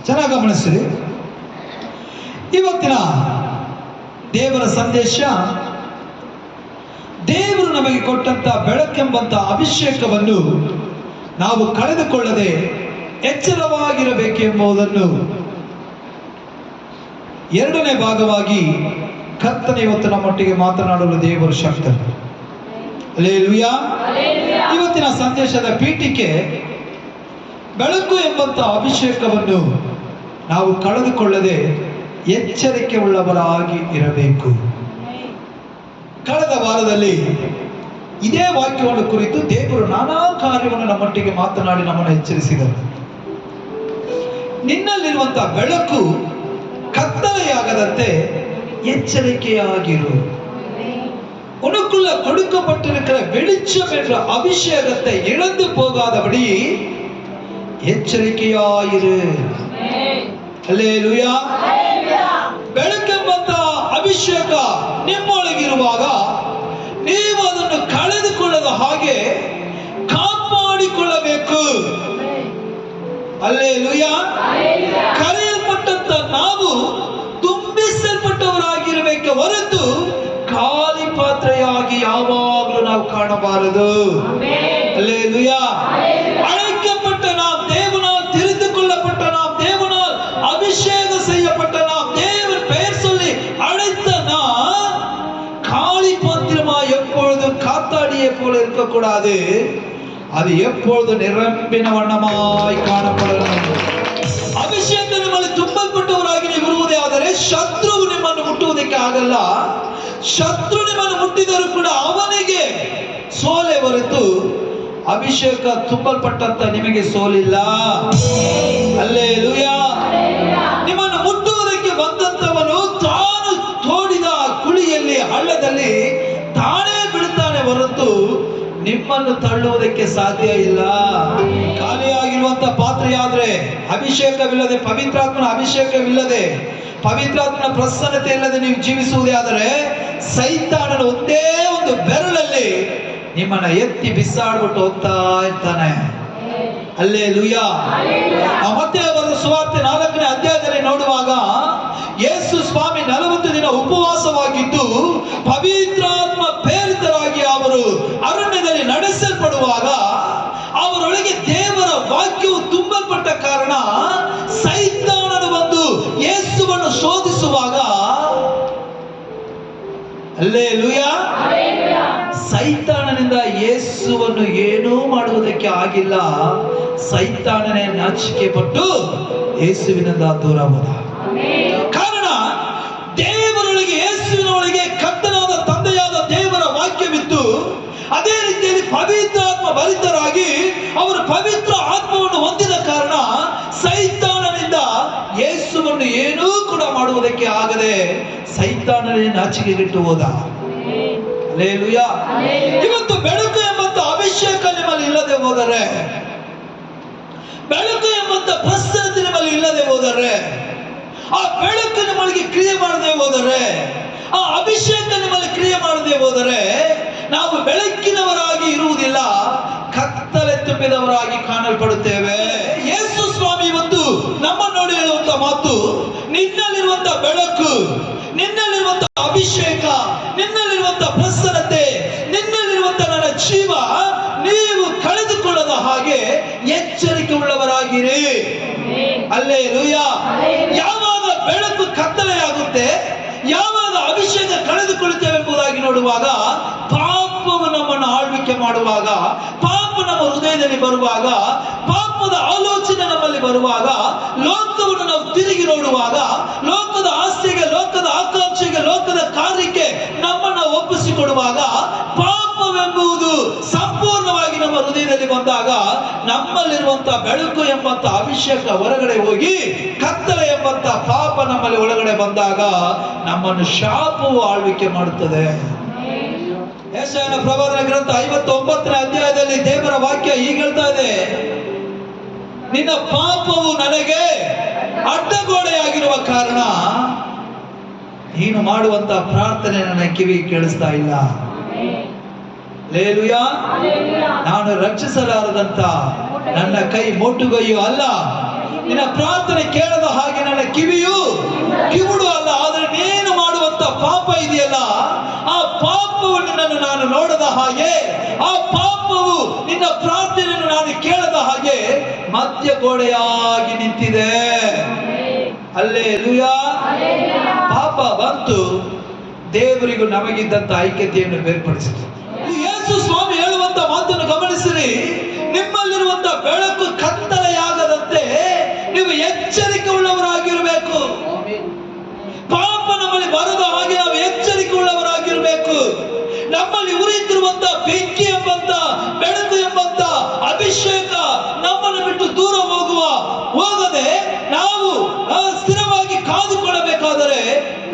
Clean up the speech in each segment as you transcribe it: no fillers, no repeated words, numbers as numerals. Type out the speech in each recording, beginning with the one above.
ಚೆನ್ನಾಗಿ ಗಮನಿಸಿರಿ. ಇವತ್ತಿನ ದೇವರ ಸಂದೇಶ, ದೇವರು ನಮಗೆ ಕೊಟ್ಟಂತ ಬೆಳಕೆಂಬಂತ ಅಭಿಷೇಕವನ್ನು ನಾವು ಕಳೆದುಕೊಳ್ಳದೆ ಎಚ್ಚರವಾಗಿರಬೇಕೆಂಬುದನ್ನು ಎರಡನೇ ಭಾಗವಾಗಿ ಕರ್ತನೆ ಇವತ್ತು ನಮ್ಮೊಟ್ಟಿಗೆ ಮಾತನಾಡಲು ದೇವರು ಶಕ್ತರು. ಹಲ್ಲೆಲೂಯಾ. ಇವತ್ತಿನ ಸಂದೇಶದ ಪೀಠಿಕೆ, ಬೆಳಕು ಎಂಬಂತ ಅಭಿಷೇಕವನ್ನು ನಾವು ಕಳೆದುಕೊಳ್ಳದೆ ಎಚ್ಚರಿಕೆ ಉಳ್ಳವರಾಗಿ ಇರಬೇಕು. ಕಳೆದ ವಾರದಲ್ಲಿ ಇದೇ ವಾಕ್ಯವನ್ನು ಕುರಿತು ದೇವರು ನಾನಾ ಕಾರ್ಯವನ್ನು ನಮ್ಮೊಟ್ಟಿಗೆ ಮಾತನಾಡಿ ನಮ್ಮನ್ನು ಎಚ್ಚರಿಸಿದರು. ನಿನ್ನಲ್ಲಿರುವಂತಹ ಬೆಳಕು ಕತ್ತಲೆಯಾಗದಂತೆ எச்சரிக்கையாகிரு. உனக்குள்ள கொடுக்கப்பட்டிருக்கிற வெளிச்சம் என்ற அபிஷேகத்தை இழந்து போகாதபடி ಎಚ್ಚರಿಕೆಯಾಗಿರು. ಹಲ್ಲೆಲೂಯಾ. ಬೆಳಕೆಂಬಂತ ಅಭಿಷೇಕ ನಿಮ್ಮೊಳಗಿರುವಾಗ ನೀವು ಅದನ್ನು ಕಳೆದುಕೊಳ್ಳದ ಹಾಗೆ ಕಾಪಾಡಿಕೊಳ್ಳಬೇಕು. ಹಲ್ಲೆಲೂಯಾ. ಕರೆಯಲ್ಪಟ್ಟಂತ ನಾವು ತುಂಬಿಸಲ್ಪಟ್ಟವರಾಗಿರಬೇಕು ಹೊರತು ಖಾಲಿ ಪಾತ್ರೆಯಾಗಿ ಯಾವಾಗಲೂ ನಾವು ಕಾಣಬಾರದು. ಹಲ್ಲೆಲೂಯಾ. அழைக்கப்பட்ட நாம், தேவனால் தெரிந்து கொள்ளப்பட்ட நாம், தேவனால் அபிஷேகம் செய்யப்பட்ட நாம், தேவன் பெயர் சொல்லி அழைத்த நாம் காலி பாத்திரமா எப்பொழுதும் காத்தாடியை போல இருக்கக்கூடாது. அது எப்பொழுதும் நிரம்பின வண்ணமாய் காணப்படணும். ಅಭಿಷೇಕ ನಿಮ್ಮಲ್ಲಿ ತುಂಬಲ್ಪಟ್ಟವರಾಗಿ ನೀವು ಇರುವುದೇ ಆದರೆ ಶತ್ರುವು ನಿಮ್ಮನ್ನು ಮುಟ್ಟುವುದಕ್ಕೆ ಆಗಲ್ಲ. ಶತ್ರು ನಿಮ್ಮನ್ನು ಮುಟ್ಟಿದರೂ ಕೂಡ ಅವನಿಗೆ ಸೋಲೆ ಹೊರತು ಅಭಿಷೇಕ ತುಂಬಲ್ಪಟ್ಟಂತ ನಿಮಗೆ ಸೋಲಿಲ್ಲ. ಹಲ್ಲೆಲೂಯಾ. ನಿಮ್ಮನ್ನು ಮುಟ್ಟುವುದಕ್ಕೆ ಬಂದಂತವನು ತಾನು ತೋಡಿದ ಕುಳಿಯಲ್ಲಿ ಹಳ್ಳದಲ್ಲಿ ತಾನೇ ಬಿಡುತ್ತಾನೆ ಹೊರತು ನಿಮ್ಮನ್ನು ತಳ್ಳುವುದಕ್ಕೆ ಸಾಧ್ಯ ಇಲ್ಲ. ಖಾಲಿಯಾಗಿರುವಂತ ಪಾತ್ರೆಯಾದ್ರೆ ಅಭಿಷೇಕವಿಲ್ಲದೆ, ಪವಿತ್ರಾತ್ಮನ ಅಭಿಷೇಕವಿಲ್ಲದೆ, ಪವಿತ್ರಾತ್ಮನ ಪ್ರಸನ್ನತೆ ಇಲ್ಲದೆ ನೀವು ಜೀವಿಸುವುದೇ ಆದರೆ ಸೈತಾನನ ಒಂದೇ ಒಂದು ಬೆರಳಲ್ಲಿ ನಿಮ್ಮನ್ನ ಎತ್ತಿ ಬಿಸಾಡ್ಬಿಟ್ಟು ಹೋಗ್ತಾ ಇರ್ತಾನೆ. ಹಲ್ಲೆಲೂಯಾ. ಮತ್ತೇಯ ಬರೆದ ಸುವಾರ್ತೆ 4ನೇ ಅಧ್ಯಾಯದಲ್ಲಿ ನೋಡುವಾಗ ಯೇಸು ಸ್ವಾಮಿ 40 ದಿನ ಉಪವಾಸವಾಗಿದ್ದು ಪವಿತ್ರಾತ್ಮ ಪ್ರೇರಿತರಾಗಿ ಅವರು ಅರಣ್ಯದಲ್ಲಿ ನಡೆಸಲ್ಪಡುವಾಗ ಅವರೊಳಗೆ ದೇವರ ವಾಕ್ಯವು ತುಂಬಲ್ಪಟ್ಟ ಕಾರಣ ಸೈತಾನನು ಬಂದು ಯೇಸುವನ್ನು ಶೋಧಿಸುವಾಗ, ಹಲ್ಲೆಲೂಯಾ, ಸೈತಾನನಿಂದ ಯೇಸುವನ್ನು ಏನೂ ಮಾಡುವುದಕ್ಕೆ ಆಗಿಲ್ಲ. ಸೈತಾನನೇ ನಾಚಿಕೆ ಪಟ್ಟು ಯೇಸುವಿನಿಂದ ದೂರ ಹೋದ. ಕಾರಣ ದೇವರೊಳಗೆ, ಯೇಸುವಿನ ಒಳಗೆ ಕರ್ತನಾದ ತಂದೆಯಾದ ದೇವರ ವಾಕ್ಯವಿತ್ತು. ಅದೇ ರೀತಿಯಲ್ಲಿ ಪವಿತ್ರಾತ್ಮ ಭರಿತರಾಗಿ ಅವರು ಪವಿತ್ರ ಆತ್ಮವನ್ನು ಹೊಂದಿದ ಕಾರಣ ಸೈತಾನನಿಂದ ಯೇಸುವನ್ನು ಏನೂ ಕೂಡ ಮಾಡುವುದಕ್ಕೆ ಆಗದೆ ಸೈತಾನನೇ ನಾಚಿಕೆಗೆಟ್ಟು ಹೋದ. ಹಲ್ಲೆಲೂಯಾ. ಇವತ್ತು ಬೆಳಕು ಎಂಬಂತ ಅಭಿಷೇಕ ನಿಮ್ಮಲ್ಲಿ ಇಲ್ಲದೆ ಹೋದರೆ, ಬೆಳಕು ಎಂಬಂತ ಪ್ರಸನ್ನತೆ ನಿಮ್ಮಲ್ಲಿ ಇಲ್ಲದೆ ಹೋದರೆ, ಆ ಬೆಳಕು ನಿಮ್ಮಲ್ಲಿ ಕ್ರಿಯೆ ಮಾಡದೆ ಹೋದರೆ, ಆ ಅಭಿಷೇಕ ನಿಮ್ಮಲ್ಲಿ ಕ್ರಿಯೆ ಮಾಡದೆ ಹೋದರೆ ನಾವು ಬೆಳಕಿನವರಾಗಿ ಇರುವುದಿಲ್ಲ, ಕತ್ತಲೆ ತುಂಬಿದವರಾಗಿ ಕಾಣಲ್ಪಡುತ್ತೇವೆ. ಯೇಸು ಸ್ವಾಮಿ ಇವತ್ತು ನಮ್ಮ ನೋಡಿ ಹೇಳುವಂತ ಮಾತು, ನಿನ್ನಲ್ಲಿರುವಂತ ಬೆಳಕು, ನಿನ್ನಲ್ಲಿರುವಂತ ಅಭಿಷೇಕ, ನಿನ್ನಲ್ಲಿರುವಂತ ಪ್ರಸನ್ನತೆ, ನಿನ್ನಲ್ಲಿರುವಂತ ನನ್ನ ಜೀವ ನೀವು ಕಳೆದುಕೊಳ್ಳದ ಹಾಗೆ ಎಚ್ಚರಿಕೆ ಉಳ್ಳವರಾಗಿರಿ. ಹಲ್ಲೆಲೂಯಾ. ಯಾವಾಗ ಬೆಳಕು ಕತ್ತಲೆಯಾಗುತ್ತೆ, ಯಾವಾಗ ಅಭಿಷೇಕ ಕಳೆದುಕೊಳ್ಳುತ್ತೇವೆ ಎಂಬುದಾಗಿ ನೋಡುವಾಗ, ಪಾಪವು ನಮ್ಮನ್ನು ಆಳ್ವಿಕೆ ಮಾಡುವಾಗ, ಪಾಪ ನಮ್ಮ ಹೃದಯದಲ್ಲಿ ಬರುವಾಗ, ಪಾಪದ ಆಲೋಚನೆ ನಮ್ಮಲ್ಲಿ ಬರುವಾಗ, ಲೋಕವನ್ನು ನಾವು ತಿರುಗಿ ನೋಡುವಾಗ, ಲೋಕದ ಆಸೆಗೆ, ಲೋಕದ ಆಕಾಂಕ್ಷೆಗೆ, ಲೋಕದ ಕಾರ್ಯಕ್ಕೆ ನಮ್ಮನ್ನು ಒಪ್ಪಿಸಿಕೊಡುವಾಗ, ಪಾಪವೆಂಬುದು ಸಂಪೂರ್ಣವಾಗಿ ನಮ್ಮ ಹೃದಯದಲ್ಲಿ ಬಂದಾಗ ನಮ್ಮಲ್ಲಿರುವಂತಹ ಬೆಳಕು ಎಂಬಂತ ಅಭಿಷೇಕ ಹೊರಗಡೆ ಹೋಗಿ ಕತ್ತಲೆ ಎಂಬಂತ ಪಾಪ ನಮ್ಮಲ್ಲಿ ಒಳಗಡೆ ಬಂದಾಗ ನಮ್ಮನ್ನು ಶಾಪವು ಆಳ್ವಿಕೆ ಮಾಡುತ್ತದೆ. ಯೆಶಾಯನ ಪ್ರವಾದನ ಗ್ರಂಥ 59ನೇ ಅಧ್ಯಾಯದಲ್ಲಿ ದೇವರ ವಾಕ್ಯ ಹೀಗೆ ಹೇಳ್ತಾ ಇದೆ, ನಿನ್ನ ಪಾಪವು ನನಗೆ ಅಡ್ಡಗೋಡೆಯಾಗಿರುವ ಕಾರಣ ನೀನು ಮಾಡುವಂತ ಪ್ರಾರ್ಥನೆ ನನ್ನ ಕಿವಿ ಕೇಳಿಸ್ತಾ ಇಲ್ಲ. ಹಲ್ಲೆಲೂಯಾ. ನಾನು ರಕ್ಷಿಸಲಾರದಂತ ನನ್ನ ಕೈ ಮೋಟುಗೈಯೂ ಅಲ್ಲ, ನಿನ್ನ ಪ್ರಾರ್ಥನೆ ಕೇಳದ ಹಾಗೆ ನನ್ನ ಕಿವಿಯು ಕಿವುಡು ಅಲ್ಲ. ಆದರೆ ನೀನು ಮಾಡುವಂತ ಪಾಪ ಇದೆಯಲ್ಲ, ಆ ಪಾಪವು ನಿನ್ನನ್ನು ನಾನು ನೋಡದ ಹಾಗೆ, ಆ ಪಾಪವು ನಿನ್ನ ಪ್ರಾರ್ಥನೆಯನ್ನು ನಾನು ಕೇಳದ ಹಾಗೆ ಮಧ್ಯ ಗೋಡೆಯಾಗಿ ನಿಂತಿದೆ. ಹಲ್ಲೆಲೂಯಾ. ಪಾಪ ಬಂತು, ದೇವರಿಗೂ ನಮಗಿದ್ದಂತ ಐಕ್ಯತೆಯನ್ನು ಬೇರ್ಪಡಿಸಿತು. ಯೇಸು ಸ್ವಾಮಿ ಹೇಳುವಂತ ಮಾತನ್ನು ಗಮನಿಸಿರಿ. ನಿಮ್ಮಲ್ಲಿರುವಂತ ಬೆಳಕು ಕತ್ತಲೆಯಾಗದಂತೆ ನೀವು ಎಚ್ಚರಿಕೆ ಉಳ್ಳವರಾಗಿರಬೇಕು. ಪಾಪ ನಮ್ಮಲ್ಲಿ ಬರದ ಹಾಗೆ ನಾವು ಎಚ್ಚರಿಕೆ ಉಳ್ಳವರಾಗಿರಬೇಕು. ನಮ್ಮಲ್ಲಿ ಉರಿಯುತ್ತಿರುವಂತ ಬೆಂಕಿ ಎಂಬಂತ, ಬೆಳಕು ಎಂಬಂತ ಅಭಿಷೇಕ ನಮ್ಮನ್ನು ಬಿಟ್ಟು ದೂರ ಹೋಗದೆ ನಾವು ಸ್ಥಿರವಾಗಿ ಕಾದುಕೊಳ್ಳಬೇಕಾದರೆ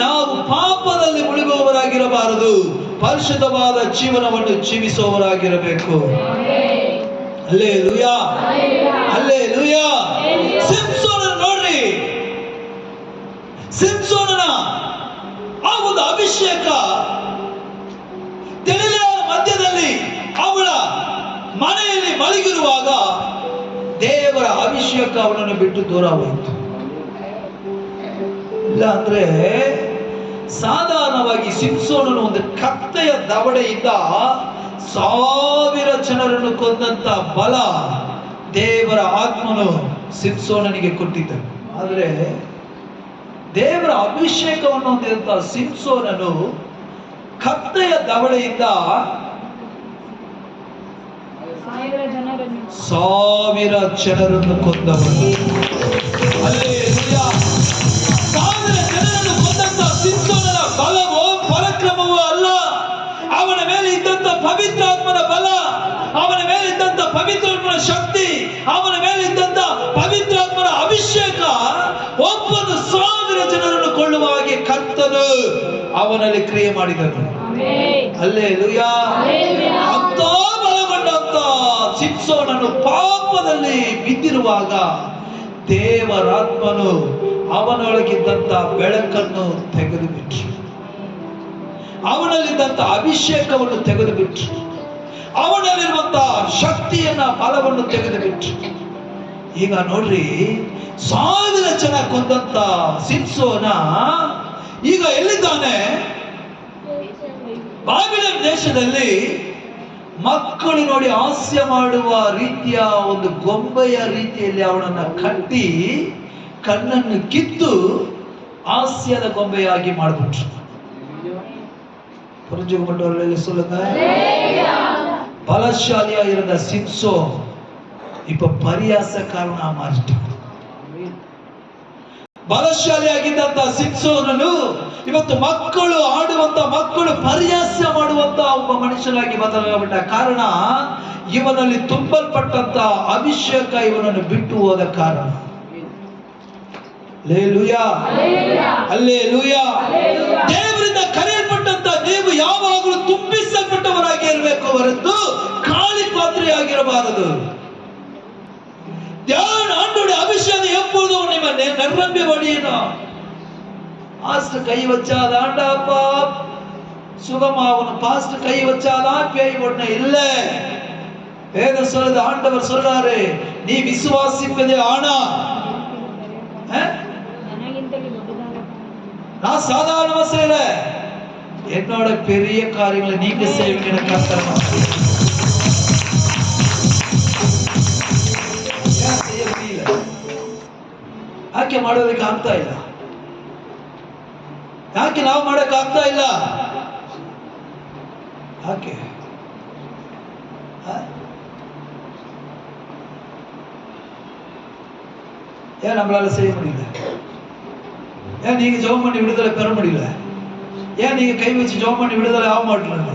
ನಾವು ಪಾಪದಲ್ಲಿ ಮುಳುಗುವವರಾಗಿರಬಾರದು, ಪರಿಶುದ್ಧವಾದ ಜೀವನವನ್ನು ಜೀವಿಸುವವರಾಗಿರಬೇಕು. Hallelujah, hallelujah. ಸಿಂಸೋನನ ನೋಡ್ರಿ, ಸಿಂಸೋನನ ಆ ಒಂದು ಅಭಿಷೇಕ ತಿಳಿಲೆಯ ಮಧ್ಯದಲ್ಲಿ ಅವಳ ಮನೆಯಲ್ಲಿ ಮಲಗಿರುವಾಗ ದೇವರ ಅಭಿಷೇಕ ಅವನನ್ನು ಬಿಟ್ಟು ದೂರ ಹೋಯಿತು. ಇಲ್ಲ ಅಂದ್ರೆ ಸಾಧಾರಣವಾಗಿ ಸಿಂಸೋನನು ಒಂದು ಕತ್ತೆಯ ದವಡೆಯಿಂದ 1000 ಜನರನ್ನು ಕೊಂದಂತ ಬಲ ದೇವರ ಆತ್ಮನು ಸಿಂಸೋನನಿಗೆ ಕೊಟ್ಟಿದ್ದರು. ಆದರೆ ದೇವರ ಅಭಿಷೇಕವನ್ನು ಹೊಂದಿದಂತ ಸಿಂಸೋನನು ಕತ್ತೆಯ ದವಡೆಯಿಂದ 1000 ಜನರನ್ನು ಕೊಂದವನು. ಹಲ್ಲೆಲೂಯಾ. 1000 ಜನರನ್ನು ಕೊಂದಂತ ಸಿಂಸೋನನ ಬಲವೋ ಪರಾಕ್ರಮವೋ ಅಲ್ಲ, ಅವನ ಮೇಲೆ ಇದ್ದಂತ ಪವಿತ್ರಾತ್ಮನ ಬಲ, ಅವನ ಮೇಲೆ ಇದ್ದಂತ ಪವಿತ್ರಾತ್ಮನ ಶಕ್ತಿ, ಅವನ ಮೇಲೆ ಇದ್ದಂತ ಪವಿತ್ರಾತ್ಮನ ಅಭಿಷೇಕ ಒಬ್ಬನು 1000 ಜನರನ್ನು ಕೊಳ್ಳುವ ಹಾಗೆ ಕರ್ತನು ಅವನಲ್ಲಿ ಕ್ರಿಯೆ ಮಾಡಿದನು. ಹಲ್ಲೆಲೂಯಾ. ಅಂತ ಬಲಗೊಂಡಂತ ಸಿಂಸೋನನು ಪಾಪದಲ್ಲಿ ಬಿದ್ದಿರುವಾಗ ದೇವರಾತ್ಮನು ಅವನೊಳಗಿದ್ದಂತ ಬೆಳಕನ್ನು ತೆಗೆದುಬಿಟ್ರು, ಅವನಲ್ಲಿದ್ದಂತ ಅಭಿಷೇಕವನ್ನು ತೆಗೆದುಬಿಟ್ರು, ಅವನಲ್ಲಿರುವಂತಹ ಶಕ್ತಿಯನ್ನ ಬಲವನ್ನು ತೆಗೆದುಬಿಟ್ರು. ಈಗ ನೋಡ್ರಿ, 1000 ಜನ ಕೊಂದಂತ ಸಿಂಸೋನ ಈಗ ಎಲ್ಲಿದ್ದಾನೆ? ಬಾಬಿಲೋನ್ ದೇಶದಲ್ಲಿ ಮಕ್ಕಳು ನೋಡಿ ಹಾಸ್ಯ ಮಾಡುವ ರೀತಿಯ ಒಂದು ಗೊಂಬೆಯ ರೀತಿಯಲ್ಲಿ ಅವನನ್ನ ಕಟ್ಟಿ ಕಣ್ಣನ್ನು ಕಿತ್ತು ಹಾಸ್ಯದ ಗೊಂಬೆಯಾಗಿ ಮಾಡಿಬಿಟ್ರು. புரிஞ்சுக்கப்பட்டவர்கள் சொல்லுங்க. பலசாலியா இருந்த சிம்சோன் இப்ப பரியாசக்காரனா மாறிட்டான். ಬಲಶಾಲಿಯಾಗಿದ್ದಂತ ಸಿಂಸೋನನು ಇವತ್ತು ಮಕ್ಕಳು ಆಡುವಂತ, ಮಕ್ಕಳು ಪರಿಹಾಸ ಮಾಡುವಂತ ಒಬ್ಬ ಮನುಷ್ಯನಾಗಿ ಬದಲಾಗಬಿಟ್ಟ. ಕಾರಣ ಇವನಲ್ಲಿ ತುಂಬಲ್ಪಟ್ಟಂತ ಅಭಿಷೇಕ ಇವನನ್ನು ಬಿಟ್ಟು ಹೋದ ಕಾರಣ. Hallelujah, hallelujah. ದೇವರಿಂದ ಕರೆಯಲ್ಪಟ್ಟಂತ ನೀವು ಯಾವಾಗಲೂ ತುಂಬಿಸಲ್ಪಟ್ಟವರಾಗಿ ಇರಬೇಕು ಹೊರತು ಖಾಲಿ ಪಾತ್ರೆಯಾಗಿರಬಾರದು. ஆண்டோட அபிஷேகம் எப்போதும் உன்னை நிரம்பி வழியணும். பாஸ்டர் கை வச்சாதாண்டாப்பா சுகமாகணும், பாஸ்டர் கை வச்சாதான் பேய் ஓடணும் இல்ல. வேதம் சொல்லுது, ஆண்டவர் சொல்றாரு, நீ விசுவாசிப்பதே ஆனா. நான் சாதாரணமா செய்யல, என்னோட பெரிய காரியங்களை நீங்க செய்வீங்க. கஷ்டமா ಯಾಕೆ ಮಾಡೋದಕ್ಕೆ ಆಗ್ತಾ ಇಲ್ಲ? ಯಾಕೆ ನಾವು ಮಾಡಕ್ ಆಗ್ತಾ ಇಲ್ಲ? ಯಾಕೆ? ஏன் நம்மளால செய்ய முடியல? ஏன் நீங்க ஜெபம் பண்ணி விடுதலை பெற முடியல? ஏன் நீங்க கை வச்சு ஜெபம் பண்ணி விடுதலை ஆக மாட்டேங்க?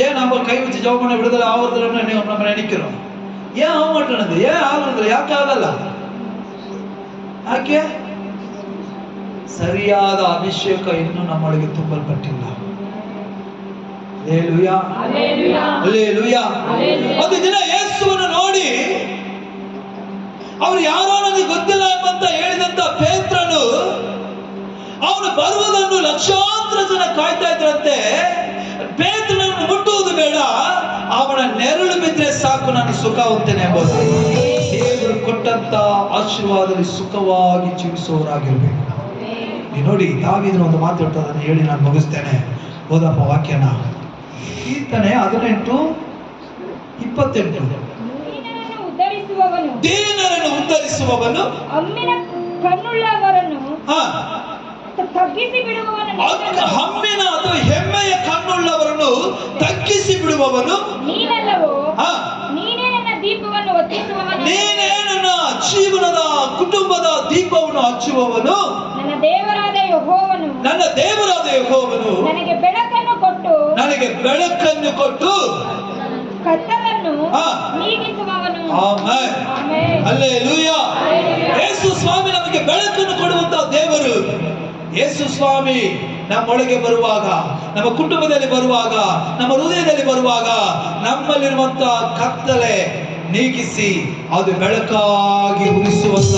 ஏன் நம்ம கை வச்சு ஜெபம் பண்ணி விடுதலை ஆகுறதுன்னு நம்ம நினைக்கிறோம்? ஏன் ஆக மாட்டேனது? ஏன் ஆகுறது? ಯಾಕೆ ಆಗಲ್ಲ? ಯಾಕೆ? ಸರಿಯಾದ ಅಭಿಷೇಕ ಇನ್ನೂ ನಮ್ಮೊಳಗೆ ತುಂಬಲ್ಪಟ್ಟಿಲ್ಲ. Hallelujah, hallelujah. ಒಂದು ದಿನ ಯೇಸುವನ್ನು ನೋಡಿ ಅವರು ಯಾರೋ ನನಗೆ ಗೊತ್ತಿಲ್ಲ ಎಂಬಂತ ಹೇಳಿದಂತ ಪೇತ್ರನು ಅವನು ಬರುವುದನ್ನು ಲಕ್ಷಾಂತರ ಜನ ಕಾಯ್ತಾ ಇದ್ರಂತೆ. ಪೇತ್ರನನ್ನು ಮುಟ್ಟುವುದು ಬೇಡ, ಅವನ ನೆರಳು ಬಿದ್ದರೆ ಸಾಕು ನಾನು ಸುಖ ಹೊಂತೇನೆ ಎಂಬುದು. ದೇವರು ಕೊಟ್ಟ ಕೊಟ್ಟಂತ ಆಶೀರ್ವಾದದಲ್ಲಿ ಸುಖವಾಗಿ ಜೀವಿಸುವವರಾಗಿರ್ಬೇಕು. ನೀವು ನೋಡಿ, ದಾವೀದನು ಒಂದು ಮಾತು ಹೇಳ್ತಾ ಅದನ್ನು ಹೇಳಿ ನಾನು ಮುಗಿಸ್ತೇನೆ. ಓದಪ್ಪ ವಾಕ್ಯನ. ಕೀರ್ತನೆ 18:28. ದೀನರನ್ನು ಉದ್ಧರಿಸುವವನು ಹಮ್ಮಿನ ಕಣ್ಣುಳ್ಳವರನ್ನು ತಗ್ಗಿಸಿ ಬಿಡುವವನು. ಹಮ್ಮಿನ ಅಥವಾ ಹೆಮ್ಮೆಯ ಕಣ್ಣುಳ್ಳವರನ್ನು ತಗ್ಗಿಸಿ ಬಿಡುವವನು ನೀನಲ್ಲವೋ. ನೀನೇ ನನ್ನ ದೀಪವನ್ನು ಹೊತ್ತಿಸುವವನು. ನೀನೇ ನನ್ನ ಜೀವನದ ಕುಟುಂಬದ ದೀಪವನ್ನು ಹಚ್ಚುವವನು. ನನ್ನ ದೇವರಾದ ಯೆಹೋವನು. ನನ್ನ ದೇವರಾದ ಯೆಹೋವನು ನನಗೆ ಬೆಳಕನ್ನು ಕೊಟ್ಟು. ನನಗೆ ಬೆಳಕನ್ನು ಕೊಟ್ಟು ಕತ್ತಲನ್ನು ನೀಗಿಸುವವನು. ಆಮೆನ್. ಹಲ್ಲೆಲೂಯಾ. ಯೇಸು ಸ್ವಾಮಿ ನಮಗೆ ಬೆಳಕನ್ನು ಕೊಡುವಂತಹ ದೇವರು. ಯೇಸು ಸ್ವಾಮಿ ನಮ್ಮೊಳಗೆ ಬರುವಾಗ, ನಮ್ಮ ಕುಟುಂಬದಲ್ಲಿ ಬರುವಾಗ, ನಮ್ಮ ಹೃದಯದಲ್ಲಿ ಬರುವಾಗ ನಮ್ಮಲ್ಲಿರುವಂತಹ ಕತ್ತಲೆ ನೀಗಿಸಿ ಅದು ಬೆಳಕಾಗಿ ಉರಿಸುವಂತ